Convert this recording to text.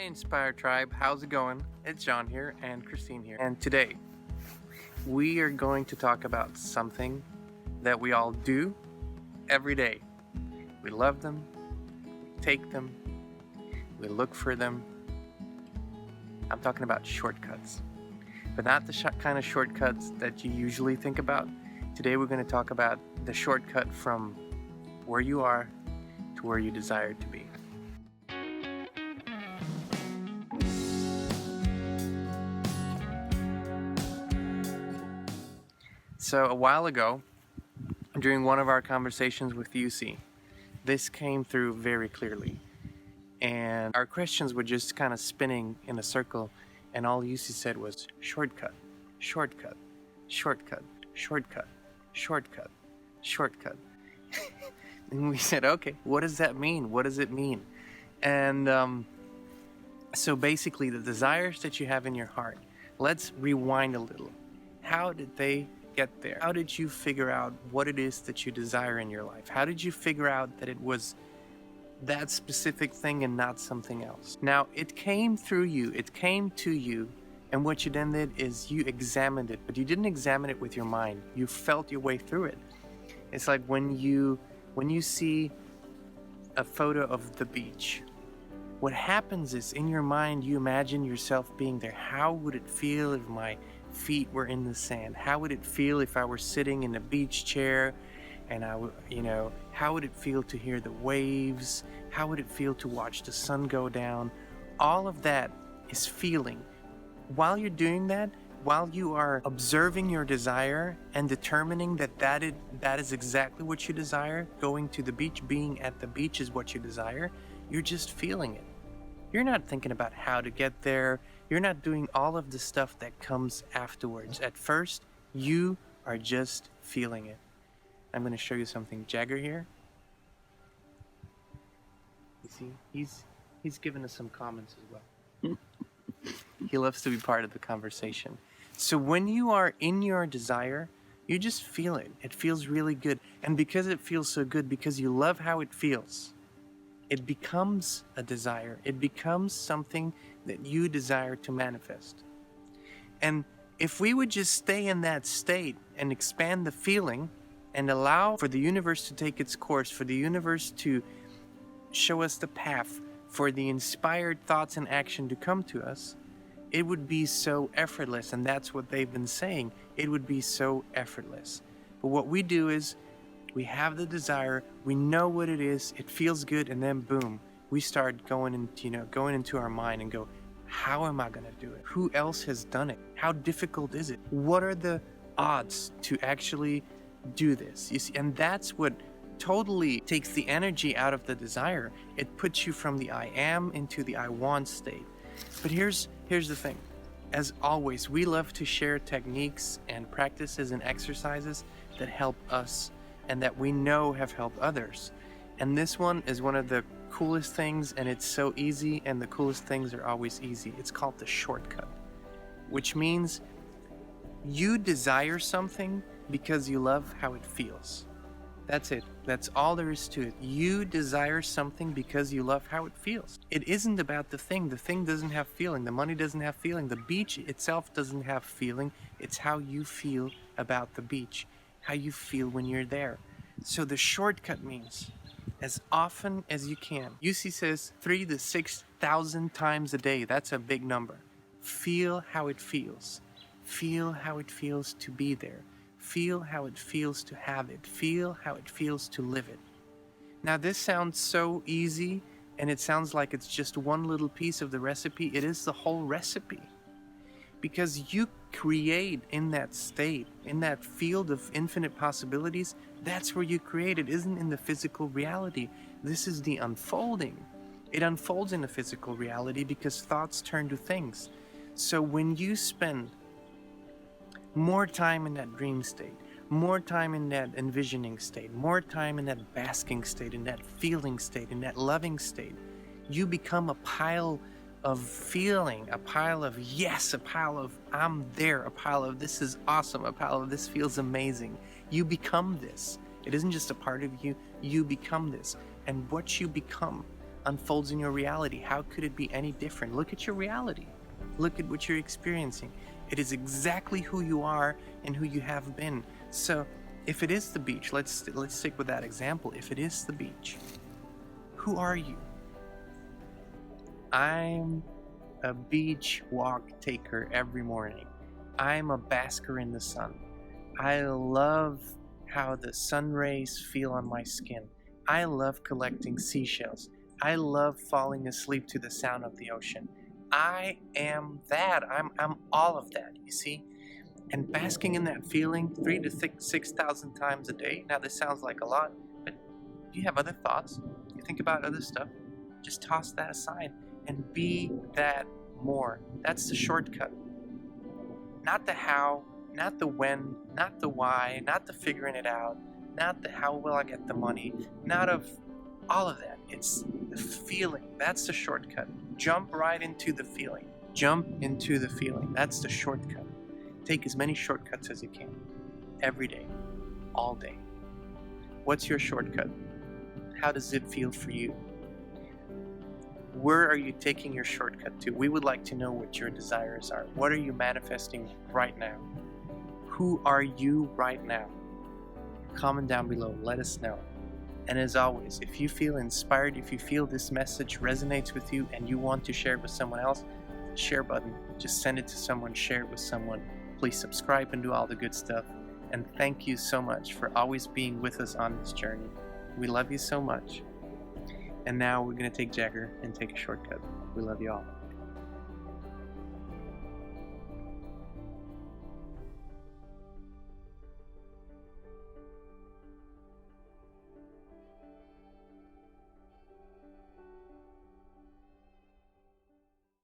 Inspire Tribe, how's it going? It's John here and Christine here. And today we are going to talk about something that we all do every day. We love them, we take them, we look for them. I'm talking about shortcuts, but not the kind of shortcuts that you usually think about. Today we're going to talk about the shortcut from where you are to where you desire to be. So a while ago, during one of our conversations with UC, this came through very clearly. And our questions were just kind of spinning in a circle, and all UC said was shortcut, shortcut, shortcut, shortcut, shortcut, shortcut. And we said, okay, what does that mean? What does it mean? And so basically the desires that you have in your heart, let's rewind a little. How did they get there? How did you figure out what it is that you desire in your life? How did you figure out that it was that specific thing and not something else? Now, it came through you, it came to you, and what you then did is you examined it, but you didn't examine it with your mind. You felt your way through it. It's like when you see a photo of the beach, what happens is in your mind you imagine yourself being there. How would it feel if my feet were in the sand? How would it feel if I were sitting in a beach chair and how would it feel to hear the waves? How would it feel to watch the sun go down? All of that is feeling. While you're doing that, while you are observing your desire and determining that is exactly what you desire, going to the beach, being at the beach is what you desire, you're just feeling it. You're not thinking about how to get there. You're not doing all of the stuff that comes afterwards. At first, you are just feeling it. I'm going to show you something. Jagger here. You see, he's given us some comments as well. He loves to be part of the conversation. So when you are in your desire, you just feel it. It feels really good. And because it feels so good, because you love how it feels, it becomes a desire. It becomes something that you desire to manifest. And if we would just stay in that state and expand the feeling and allow for the universe to take its course, for the universe to show us the path, for the inspired thoughts and action to come to us, it would be so effortless. And that's what they've been saying. It would be so effortless. But what we do is we have the desire, we know what it is, it feels good, and then boom, we start going into our mind and go, how am I going to do it? Who else has done it? How difficult is it? What are the odds to actually do this? You see, and that's what totally takes the energy out of the desire. It puts you from the I am into the I want state. But here's the thing. As always, we love to share techniques and practices and exercises that help us and that we know have helped others. And this one is one of the coolest things, and it's so easy, and the coolest things are always easy. It's called the shortcut, which means you desire something because you love how it feels. That's it. That's all there is to it. You desire something because you love how it feels. It isn't about the thing. The thing doesn't have feeling. The money doesn't have feeling. The beach itself doesn't have feeling. It's how you feel about the beach, how you feel when you're there. So the shortcut means as often as you can. UC says 3,000 to 6,000 times a day. That's a big number. Feel how it feels. Feel how it feels to be there. Feel how it feels to have it. Feel how it feels to live it. Now this sounds so easy, and it sounds like it's just one little piece of the recipe. It is the whole recipe. Because you create in that state, in that field of infinite possibilities, that's where you create. It isn't in the physical reality. This is the unfolding. It unfolds in the physical reality because thoughts turn to things. So when you spend more time in that dream state, more time in that envisioning state, more time in that basking state, in that feeling state, in that loving state, you become a pile of feeling, a pile of yes, a pile of I'm there, a pile of this is awesome, a pile of this feels amazing. You become this. It isn't just a part of you, you become this. And what you become unfolds in your reality. How could it be any different? Look at your reality. Look at what you're experiencing. It is exactly who you are and who you have been. So if it is the beach, let's stick with that example. If it is the beach, who are you? I'm a beach walk taker every morning. I'm a basker in the sun. I love how the sun rays feel on my skin. I love collecting seashells. I love falling asleep to the sound of the ocean. I am that. I'm all of that, you see? And basking in that feeling 3,000 to 6,000 times a day. Now this sounds like a lot, but you have other thoughts. You think about other stuff. Just toss that aside and be that more. That's the shortcut. Not the how, not the when, not the why, not the figuring it out, not the how will I get the money, not of all of that. It's the feeling. That's the shortcut. Jump right into the feeling. Jump into the feeling. That's the shortcut. Take as many shortcuts as you can. Every day. All day. What's your shortcut? How does it feel for you? Where are you taking your shortcut to? We would like to know what your desires are. What are you manifesting right now? Who are you right now? Comment down below. Let us know. And as always, if you feel inspired, if you feel this message resonates with you and you want to share it with someone else, share button. Just send it to someone, share it with someone. Please subscribe and do all the good stuff. And thank you so much for always being with us on this journey. We love you so much. And now we're going to take Jagger and take a shortcut. We love you all.